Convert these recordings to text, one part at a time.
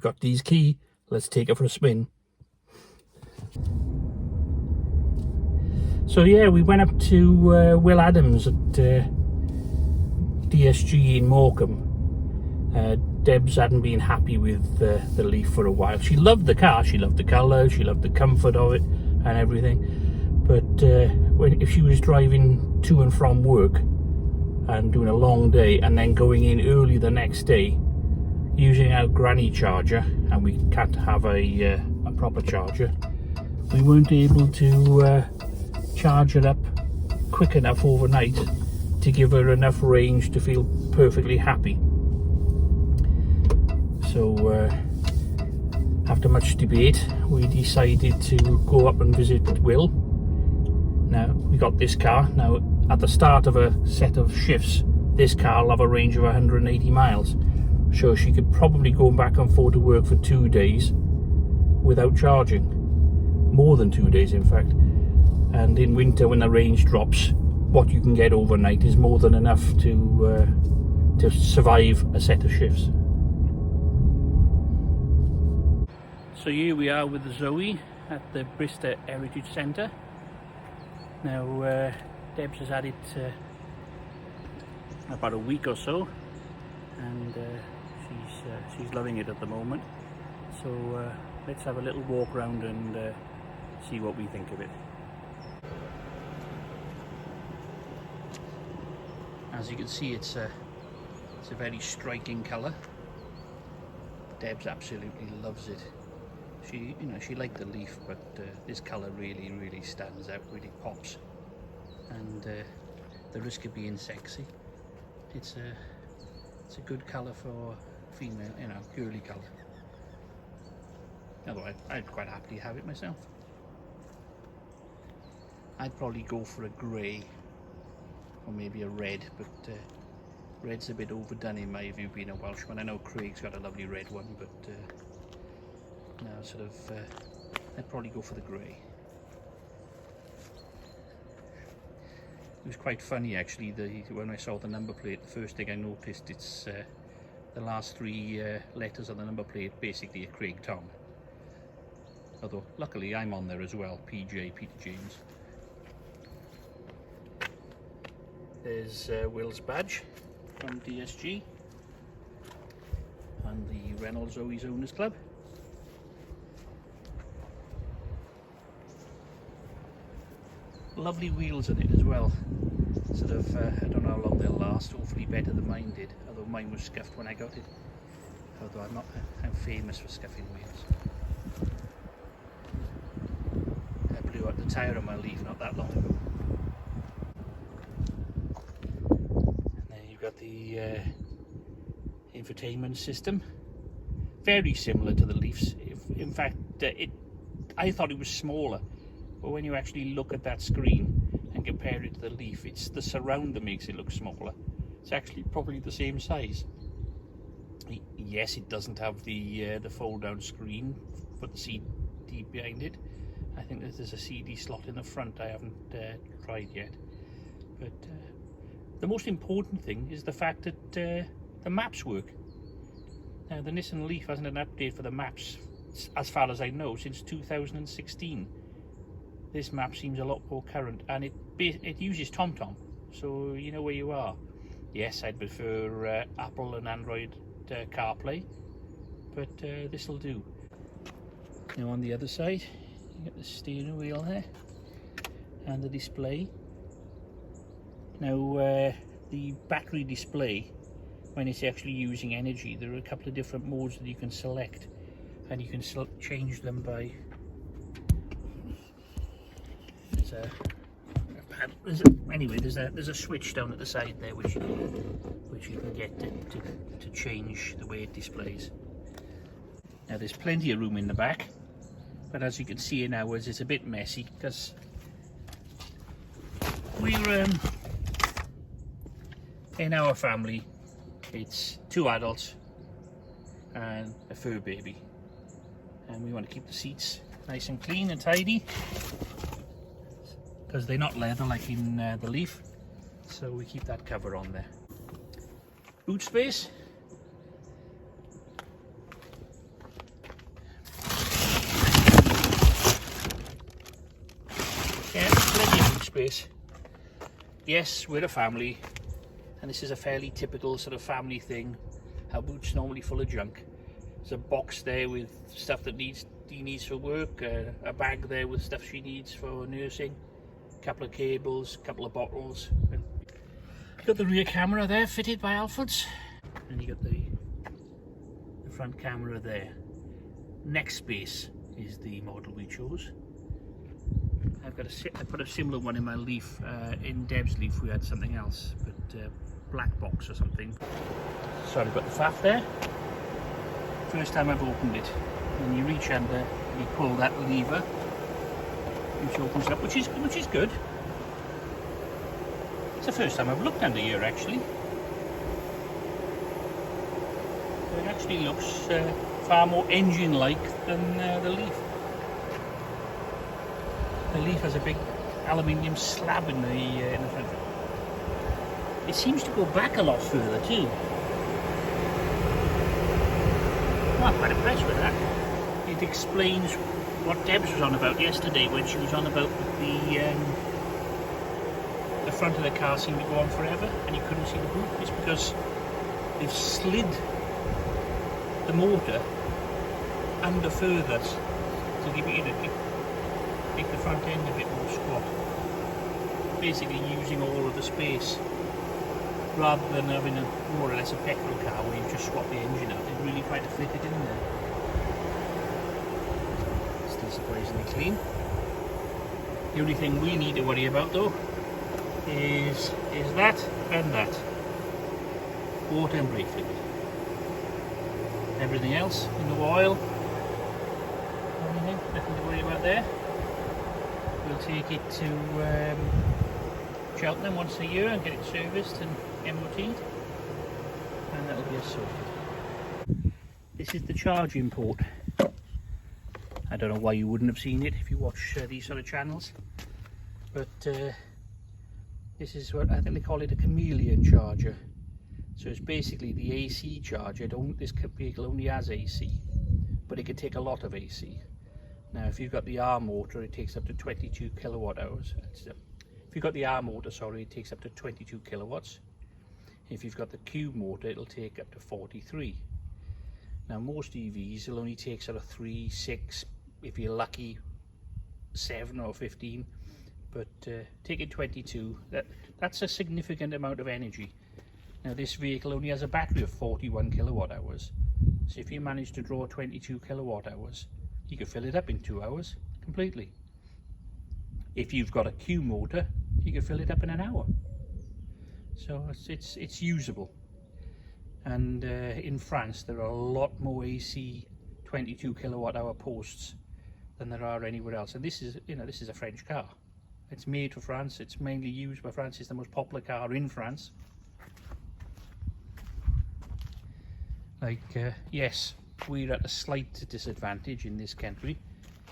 got Dee's key. Let's take her for a spin. So yeah, we went up to Will Adams at DSG in Morecambe. Debs hadn't been happy with the Leaf for a while. She loved the car, she loved the colour, she loved the comfort of it and everything. But if she was driving to and from work and doing a long day and then going in early the next day, using our granny charger, and we can't have a proper charger, we weren't able to charge it up quick enough overnight to give her enough range to feel perfectly happy. So after much debate, we decided to go up and visit Will. Now, we got this car. Now, at the start of a set of shifts, this car will have a range of 180 miles. So she could probably go back and forth to work for 2 days without charging. More than 2 days, in fact. And in winter, when the range drops, what you can get overnight is more than enough to survive a set of shifts. So here we are with Zoe at the Brister Heritage Centre. Now, Debs has had it about a week or so, and she's loving it at the moment. So let's have a little walk around and see what we think of it. As you can see, it's a very striking colour. Debs absolutely loves it. She liked the Leaf, but this colour really stands out, really pops. And the risk of being sexy, it's a good colour for female, girly colour. Although I'd quite happily have it myself. I'd probably go for a grey or maybe a red, but red's a bit overdone in my view, being a Welshman. I know Craig's got a lovely red one, but no, I'd probably go for the grey. It was quite funny actually, when I saw the number plate, the first thing I noticed, it's the last 3 letters of the number plate, basically a Craig Tom. Although luckily I'm on there as well, PJ, Peter James. There's Will's badge from DSG and the Reynolds Zoe's Owners Club. Lovely wheels in it as well. I don't know how long they'll last, hopefully better than mine did, although mine was scuffed when I got it. Although I'm famous for scuffing wheels. I blew out the tyre on my Leaf not that long ago. Got the infotainment system, very similar to the Leaf's. In fact, I thought it was smaller, but when you actually look at that screen and compare it to the Leaf, it's the surround that makes it look smaller. It's actually probably the same size. Yes, it doesn't have the fold-down screen for the CD behind it. I think that there's a CD slot in the front. I haven't tried yet, but. The most important thing is the fact that the maps work. Now, the Nissan Leaf hasn't an update for the maps, as far as I know, since 2016. This map seems a lot more current, and it uses TomTom, so you know where you are. Yes, I'd prefer Apple and Android CarPlay, but this will do. Now on the other side, you get the steering wheel there, and the display. Now, the battery display, when it's actually using energy, there are a couple of different modes that you can select, and you can change them by. There's a switch down at the side there, which you can get to change the way it displays. Now, there's plenty of room in the back, but as you can see in ours, it's a bit messy because we're in our family, it's 2 adults and a fur baby, and we want to keep the seats nice and clean and tidy because they're not leather like in the Leaf, so we keep that cover on there. Boot space, airbase. Yes, we're a family, and this is a fairly typical sort of family thing. Our boot's normally full of junk. There's a box there with stuff that Dee needs for work, a bag there with stuff she needs for nursing, a couple of cables, a couple of bottles. Got the rear camera there fitted by Alfords, and you got the front camera there. Nextbase is the model we chose. I put a similar one in my Leaf. In Deb's Leaf we had something else, but black box or something. Sorry about the faff there. First time I've opened it. And you reach under, you pull that lever, which opens up, which is good. It's the first time I've looked under here actually. It actually looks far more engine-like than the Leaf. The Leaf has a big aluminium slab in the front. It seems to go back a lot further too. Well, I'm quite impressed with that. It explains what Debs was on about yesterday when she was on about the front of the car seemed to go on forever and you couldn't see the boot. It's because they've slid the motor under further to give it, make the front end a bit more squat. Basically using all of the space rather than having a more or less a petrol car where you just swap the engine out. They really try to fit it in there. Still surprisingly clean. The only thing we need to worry about though is that and that. Water and brake fluid. Everything else, no oil, anything, nothing to worry about there. We'll take it to Cheltenham once a year and get it serviced and MOT'd, and that'll be us sorted. This is the charging port. I don't know why you wouldn't have seen it if you watch these sort of channels, but this is what I think they call it, a chameleon charger. So it's basically the AC charger. This vehicle only has AC, but it can take a lot of AC. Now if you've got the R motor, it takes up to 22 kilowatt hours. If you've got the R motor, sorry, it takes up to 22 kilowatts. If you've got the Q motor, it'll take up to 43. Now most EVs will only take sort of 3, 6, if you're lucky 7 or 15, but taking 22, that's a significant amount of energy. Now this vehicle only has a battery of 41 kilowatt hours, so if you manage to draw 22 kilowatt hours, you can fill it up in 2 hours completely. If you've got a Q motor, you can fill it up in an hour. So it's usable. And in France there are a lot more AC 22 kilowatt hour posts than there are anywhere else. And this is, this is a French car. It's made for France. It's mainly used by France. It's the most popular car in France. Yes, we're at a slight disadvantage in this country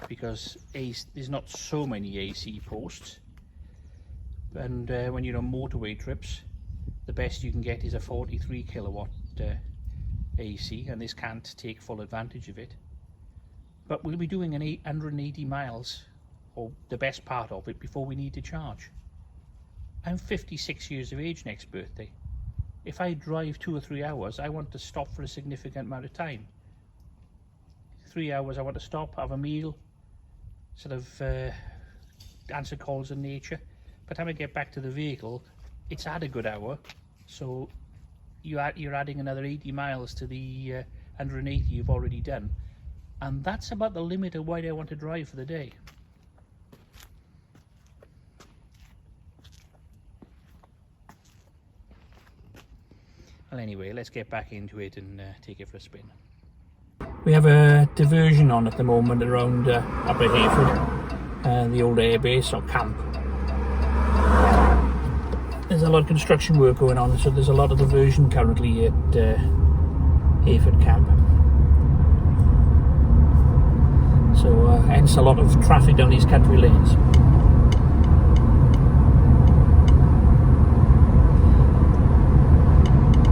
because there's not so many AC posts, and when you're on motorway trips, the best you can get is a 43 kilowatt AC, and this can't take full advantage of it. But we'll be doing 180 miles, or the best part of it, before we need to charge. I'm 56 years of age next birthday. If I drive 2 or 3 hours, I want to stop for a significant amount of time. 3 hours I want to stop, have a meal, sort of answer calls in nature. By the time I get back to the vehicle, it's had a good hour, so you're adding another 80 miles to the 180 you've already done, and that's about the limit of what I want to drive for the day. Well, anyway, let's get back into it and take it for a spin. We have a diversion on at the moment around Upper Hayford, the old airbase or camp. There's a lot of construction work going on, so there's a lot of diversion currently at Hayford camp. So hence a lot of traffic down these country lanes.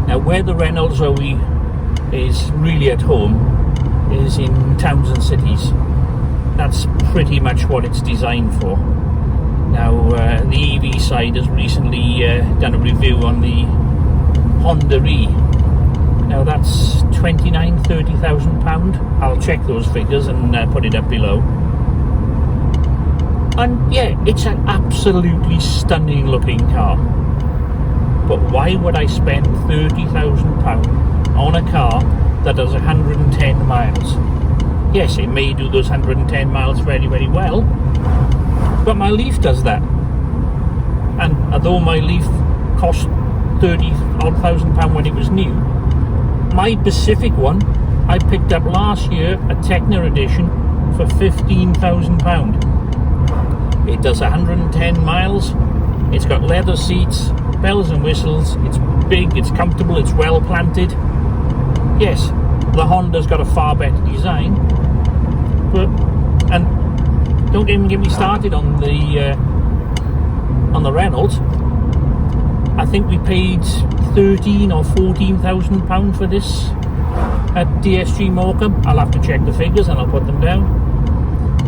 Now where the Reynolds OE is really at home is in towns and cities. That's pretty much what it's designed for. Now the EV side has recently done a review on the Honda E. Now that's £30,000. I'll check those figures and put it up below. And yeah, it's an absolutely stunning looking car. But why would I spend £30,000 on a car that does 110 miles? Yes, it may do those 110 miles very, very well, but my Leaf does that. And although my Leaf cost £30,000 when it was new, my Pacific one I picked up last year, a Techno edition, for £15,000. It does 110 miles, it's got leather seats, bells and whistles, it's big, it's comfortable, it's well planted. Yes, the Honda's got a far better design, and don't even get me started on the Reynolds. I think we paid £13,000 or £14,000 for this at DSG Morecambe. I'll have to check the figures and I'll put them down.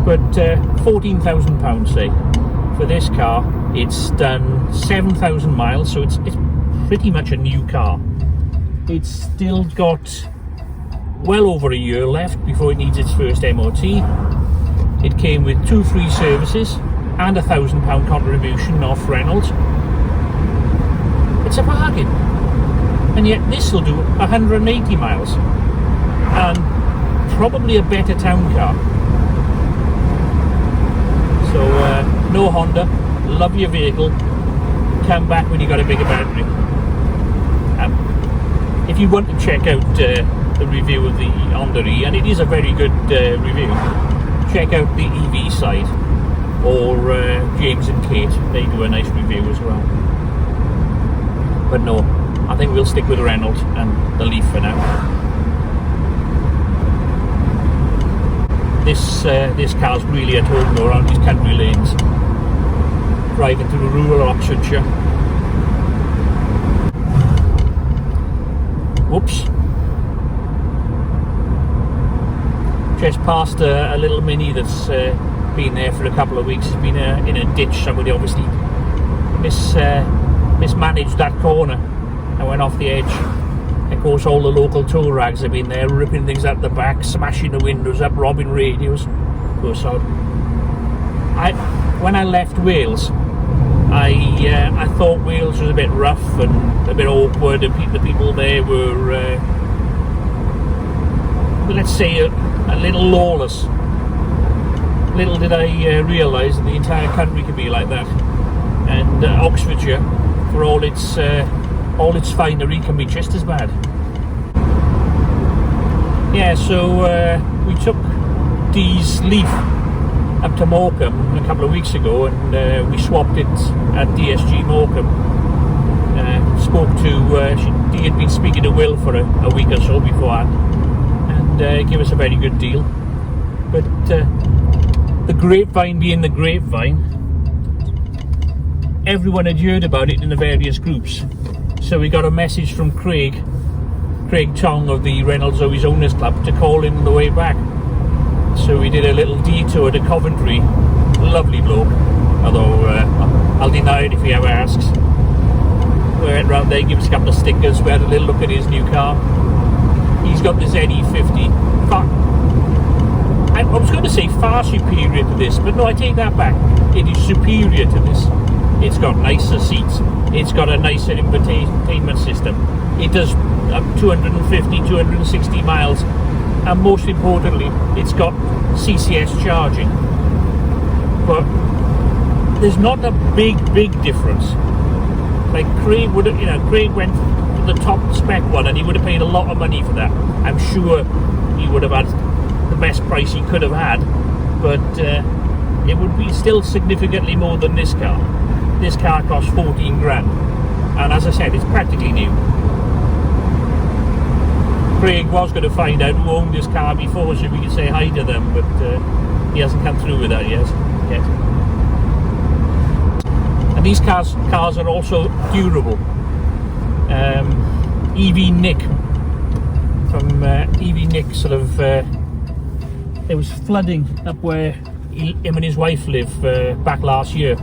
But £14,000, say, for this car. It's done 7,000 miles, so it's pretty much a new car. It's still got well over a year left before it needs its first MOT. It came with 2 free services and a £1,000 contribution off Reynolds. It's a bargain. And yet this will do 180 miles. And probably a better town car. So, no Honda, love your vehicle, come back when you got a bigger battery. If you want to check out the review of the Honda E, and it is a very good review, check out the EV side, or James and Kate, they do a nice review as well. But no, I think we'll stick with the Reynolds and the Leaf for now. This car's really at home though, around these country lanes, driving through rural Oxfordshire. Whoops. Just past a little Mini that's been there for a couple of weeks. It's been in a ditch. Somebody obviously mismanaged that corner and went off the edge. Of course, all the local tow rags have been there, ripping things out the back, smashing the windows up, robbing radios. Poor sod. When I left Wales, I thought Wales was a bit rough and a bit awkward, and the people there were, let's say, a little lawless. Little did I realise that the entire country could be like that, and Oxfordshire, for all its finery, can be just as bad. Yeah, so we took Dee's Leaf up to Morecambe a couple of weeks ago, and we swapped it at DSG Morecambe. Spoke to Dee had been speaking to Will for a week or so beforehand, and gave us a very good deal. But the grapevine being the grapevine, everyone had heard about it in the various groups. So we got a message from Craig Tong of the Reynolds Zoe's Owners Club to call in on the way back. So we did a little detour to Coventry. Lovely bloke, although I'll deny it if he ever asks. We went round there, gave us a couple of stickers, we had a little look at his new car. He's got the ZE50. I was going to say far superior to this, but no, I take that back. It is superior to this. It's got nicer seats, it's got a nicer infotainment system, it does 250, 260 miles, and most importantly, it's got CCS charging. But there's not a big difference. Like Craig went for the top spec one, and he would have paid a lot of money for that. I'm sure he would have had the best price he could have had, but it would be still significantly more than this car. This car costs 14 grand, and as I said, it's practically new. Craig was going to find out who owned this car before so we could say hi to them, but he hasn't come through with that yet. And these cars are also durable. EV Nick from EV Nick sort of there was flooding up where him and his wife live back last year,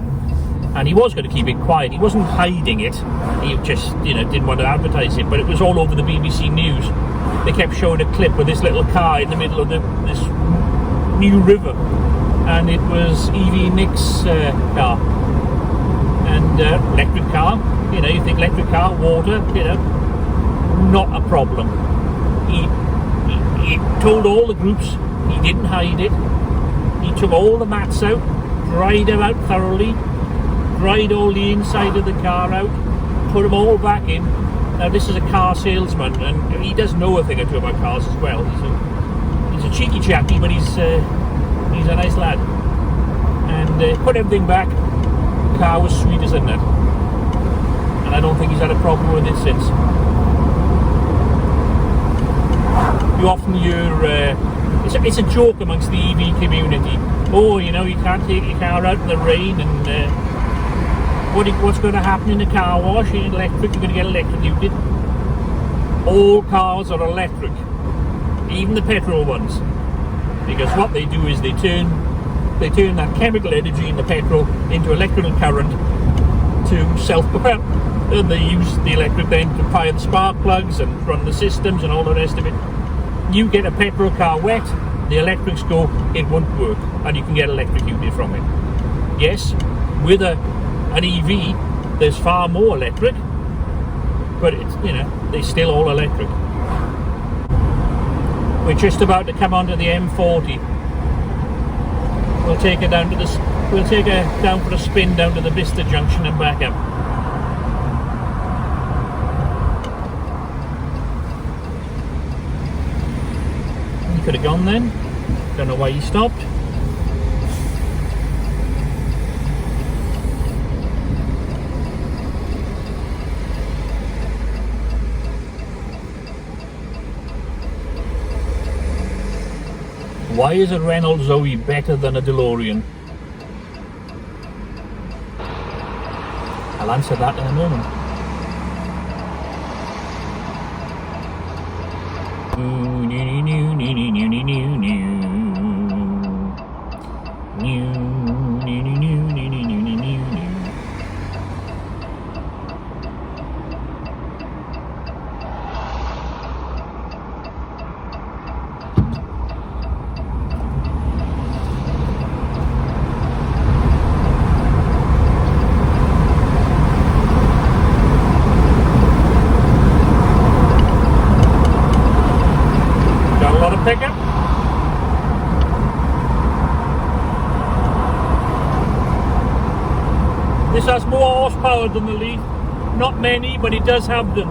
And he was going to keep it quiet. He wasn't hiding it. He just, didn't want to advertise it. But it was all over the BBC News. They kept showing a clip of this little car in the middle of this new river, and it was Evie Nick's car. And electric car. You think electric car, water. Not a problem. He told all the groups he didn't hide it. He took all the mats out, dried them out thoroughly, dried all the inside of the car out, put them all back in. Now this is a car salesman, and he does know a thing or two about cars as well. He's a cheeky chappy, but he's a nice lad. And put everything back. The car was sweet as a nut, and I don't think he's had a problem with it since. You often hear it's a joke amongst the EV community. Oh, you can't take your car out in the rain, and what's going to happen in the car wash? You're going to get electrocuted. All cars are electric, even the petrol ones, because what they do is they turn that chemical energy in the petrol into electrical current to self-propel, and they use the electric then to fire the spark plugs and run the systems and all the rest of it. You get a petrol car wet, the electrics go, it won't work, and you can get electrocuted from it. Yes, with an EV, there's far more electric, but it's, they're still all electric. We're just about to come onto the M40. We'll take her down for a spin down to the Bicester junction and back up. He could have gone then. Don't know why he stopped. Why is a Renault Zoe better than a DeLorean? I'll answer that in a moment. Pickup. This has more horsepower than the Leaf. Not many, but it does have them.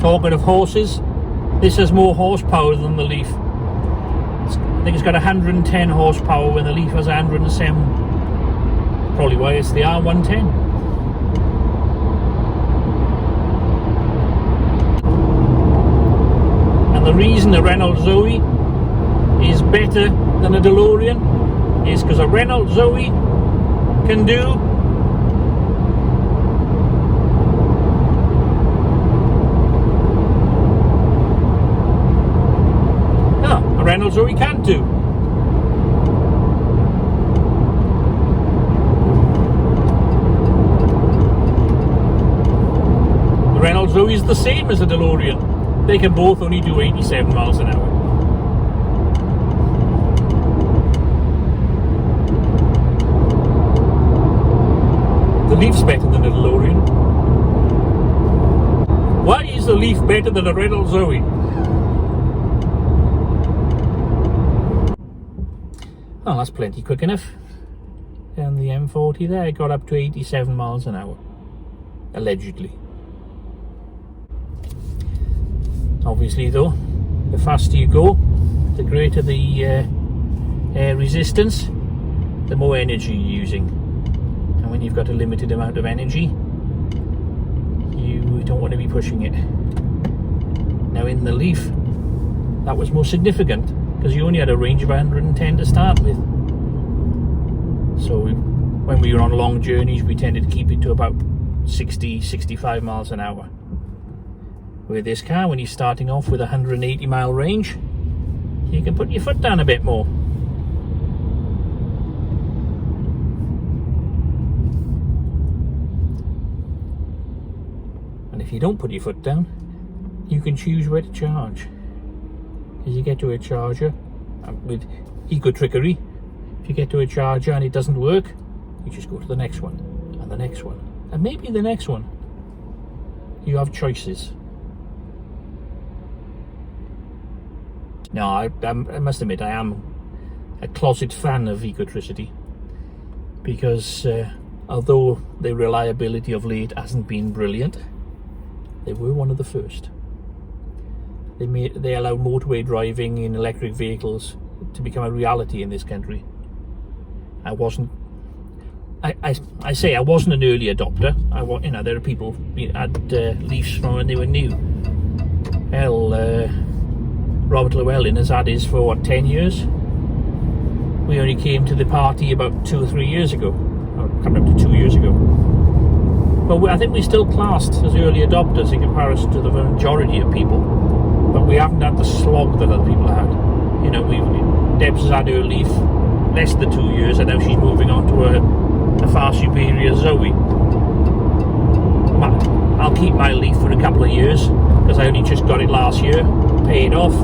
Talking of horses, this has more horsepower than the Leaf. I think it's got 110 horsepower when the Leaf has 107. Probably why it's the R110. The reason the Renault Zoe is better than a DeLorean is because a Renault Zoe can do a Renault Zoe can't do. The Renault Zoe is the same as a DeLorean. They can both only do 87 miles an hour. The Leaf's better than a DeLorean. Why is the Leaf better than a Renault Zoe? Oh, that's plenty quick enough. And the M40 there got up to 87 miles an hour. Allegedly. Obviously though, the faster you go, the greater the air resistance, the more energy you're using. And when you've got a limited amount of energy, you don't want to be pushing it. Now in the Leaf, that was more significant because you only had a range of 110 to start with. So when we were on long journeys, we tended to keep it to about 60-65 miles an hour. With this car, when you're starting off with a 180 mile range, you can put your foot down a bit more. And if you don't put your foot down, you can choose where to charge. As you get to a charger, with eco trickery, if you get to a charger and it doesn't work, you just go to the next one, and the next one, and maybe the next one. You have choices. Now, I must admit, I am a closet fan of Ecotricity, because although the reliability of late hasn't been brilliant, they were one of the first. They allowed motorway driving in electric vehicles to become a reality in this country. I wasn't an early adopter. There are people who had Leafs from when they were new. Hell, Robert Llewellyn has had his for 10 years. We only came to the party about 2 or 3 years ago, or coming up to 2 years ago. But I think we're still classed as early adopters in comparison to the majority of people. But we haven't had the slog that other people had. Debs has had her Leaf less than 2 years, and now she's moving on to a far superior Zoe. I'll keep my Leaf for a couple of years, because I only just got it last year, pay it off,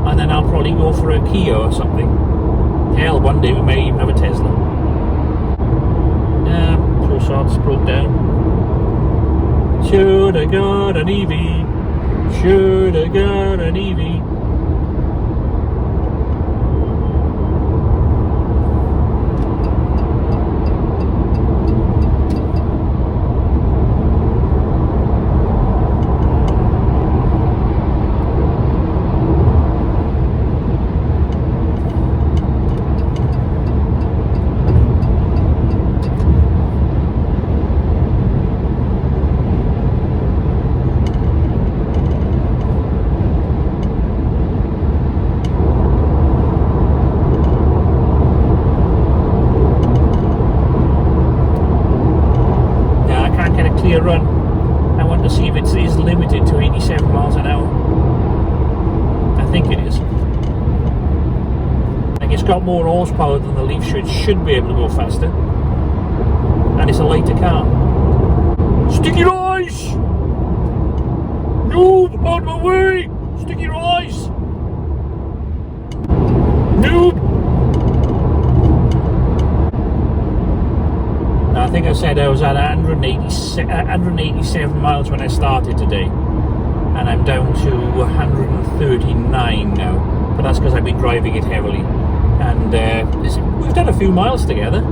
and then I'll probably go for a Kia or something. Hell, one day we may even have a Tesla. So sorts broke down. Should have got an EV. Should have got an EV. Run. I want to see if it is limited to 87 miles an hour. I think it is. I think it's got more horsepower than the Leaf should be able to go faster. And it's a lighter car. Stick your eyes! Noob, on my way! Stick your eyes! Noob! I think I said I was at 187 miles when I started today, and I'm down to 139 now, but that's because I've been driving it heavily, and we've done a few miles together.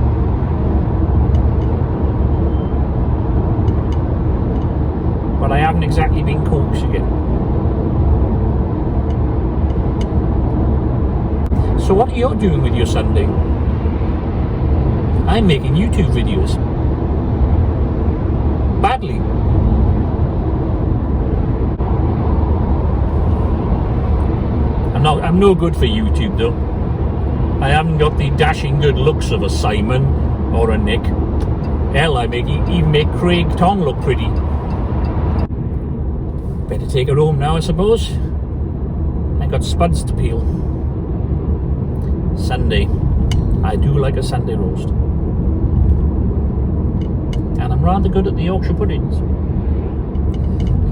But I haven't exactly been coaxing it. So what are you doing with your Sunday? I'm making YouTube videos. Badly. I'm no good for YouTube though. I haven't got the dashing good looks of a Simon or a Nick. Hell, I even make Craig Tong look pretty. Better take her home now, I suppose. I got spuds to peel. Sunday. I do like a Sunday roast. And I'm rather good at the Yorkshire puddings.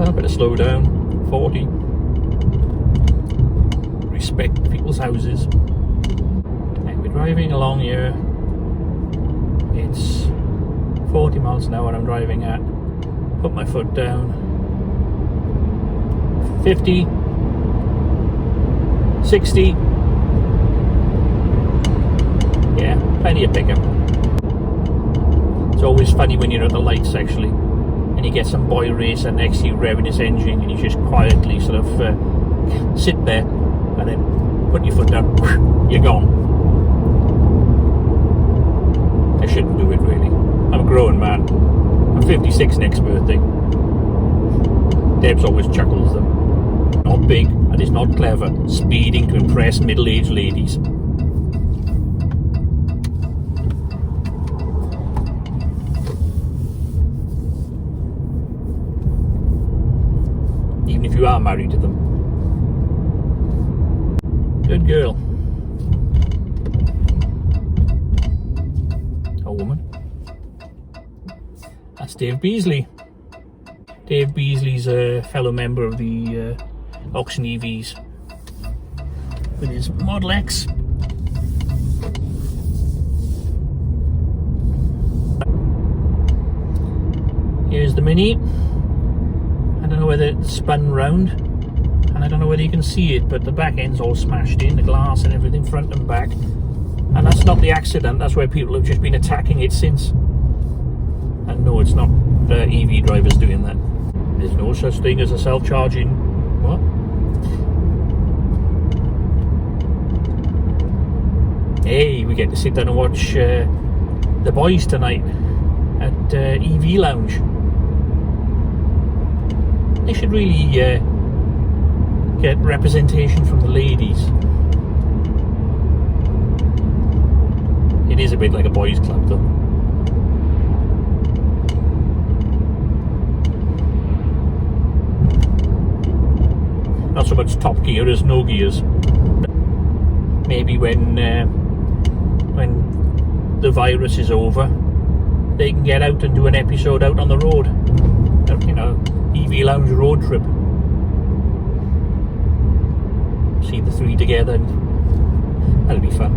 I better slow down. 40. Respect people's houses. And we're driving along here. It's 40 miles an hour I'm driving at. Put my foot down. 50. 60. Yeah, plenty of pickup. It's always funny when you're at the lights actually, and you get some boy racer next to you revving his engine, and you just quietly sort of sit there and then put your foot down, you're gone. I shouldn't do it really. I'm a grown man. I'm 56 next birthday. Debs always chuckles them. Not big and it's not clever, speeding to impress middle-aged ladies. Even if you are married to them. Good girl. A woman. That's Dave Beasley. Dave Beasley's a fellow member of the Auction EVs with his Model X. Here's the Mini. I don't know whether it's spun round, and I don't know whether you can see it, but the back end's all smashed in, the glass and everything, front and back. And that's not the accident, that's where people have just been attacking it since. And no, it's not EV drivers doing that. There's no such thing as a self-charging... What? Hey, we get to sit down and watch The Boys tonight at EV Lounge. They should really get representation from the ladies. It is a bit like a boys' club, though. Not so much top gear as no gears. Maybe when the virus is over, they can get out and do an episode out on the road. You know, EV Lounge road trip. See the three together. That'll be fun.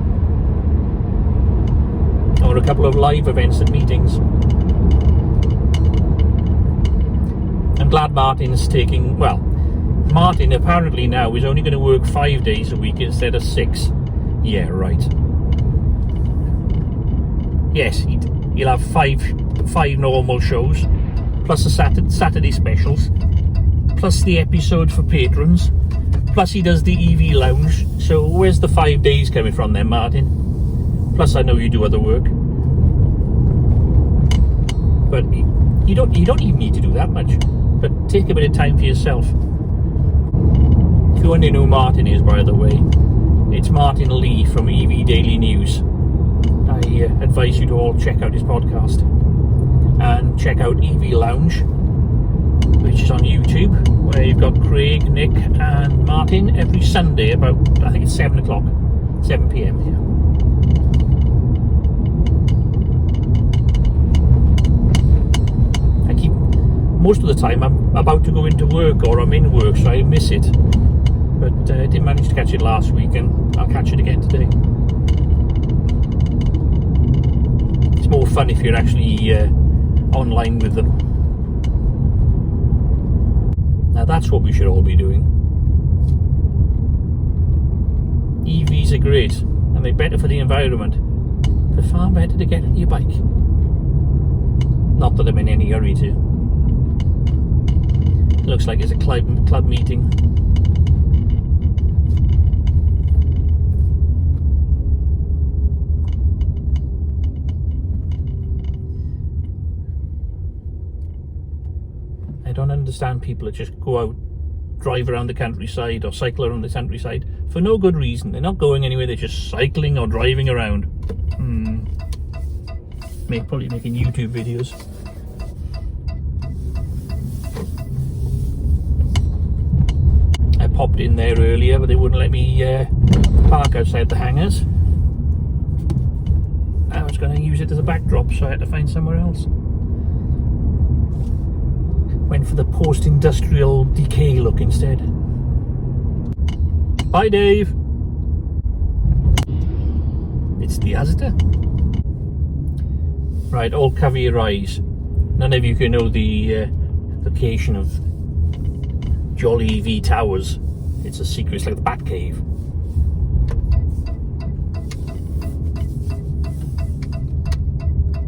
Or a couple of live events and meetings. I'm glad Martin's taking... Well, Martin apparently now is only going to work 5 days a week instead of 6. Yeah, right. Yes, he'll have five normal shows, plus the Saturday specials, plus the episode for patrons, plus he does the EV Lounge. So where's the 5 days coming from then, Martin? Plus I know you do other work. But you don't even need to do that much. But take a bit of time for yourself. If you want to know who Martin is, by the way, it's Martin Lee from EV Daily News. I advise you to all check out his podcast. And check out EV Lounge, which is on YouTube, where you've got Craig, Nick and Martin every Sunday about, I think it's 7 o'clock, 7 p.m. here. Most of the time I'm about to go into work or I'm in work, so I miss it. But I didn't manage to catch it last week, and I'll catch it again today. It's more fun if you're actually online with them. Now that's what we should all be doing. EVs are great and they're better for the environment, but far better to get on your bike. Not that I'm in any hurry to. Looks like it's a club meeting. I don't understand people that just go out, drive around the countryside or cycle around the countryside for no good reason. They're not going anywhere, they're just cycling or driving around. Probably making YouTube videos. I popped in there earlier, but they wouldn't let me park outside the hangars. I was going to use it as a backdrop, so I had to find somewhere else. Went for the post-industrial decay look instead. Bye, Dave. It's the Asda. Right, all cover your eyes. None of you can know the location of Jolly EV Towers. It's a secret, it's like the Batcave.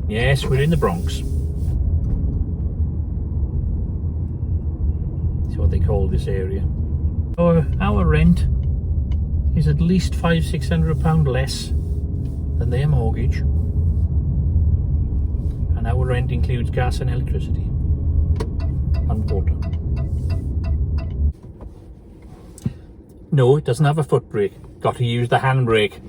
Yes, we're in the Bronx. That's what they call this area. Our rent is at least £500-600 less than their mortgage. And our rent includes gas and electricity. And water. No, it doesn't have a foot brake. Got to use the handbrake.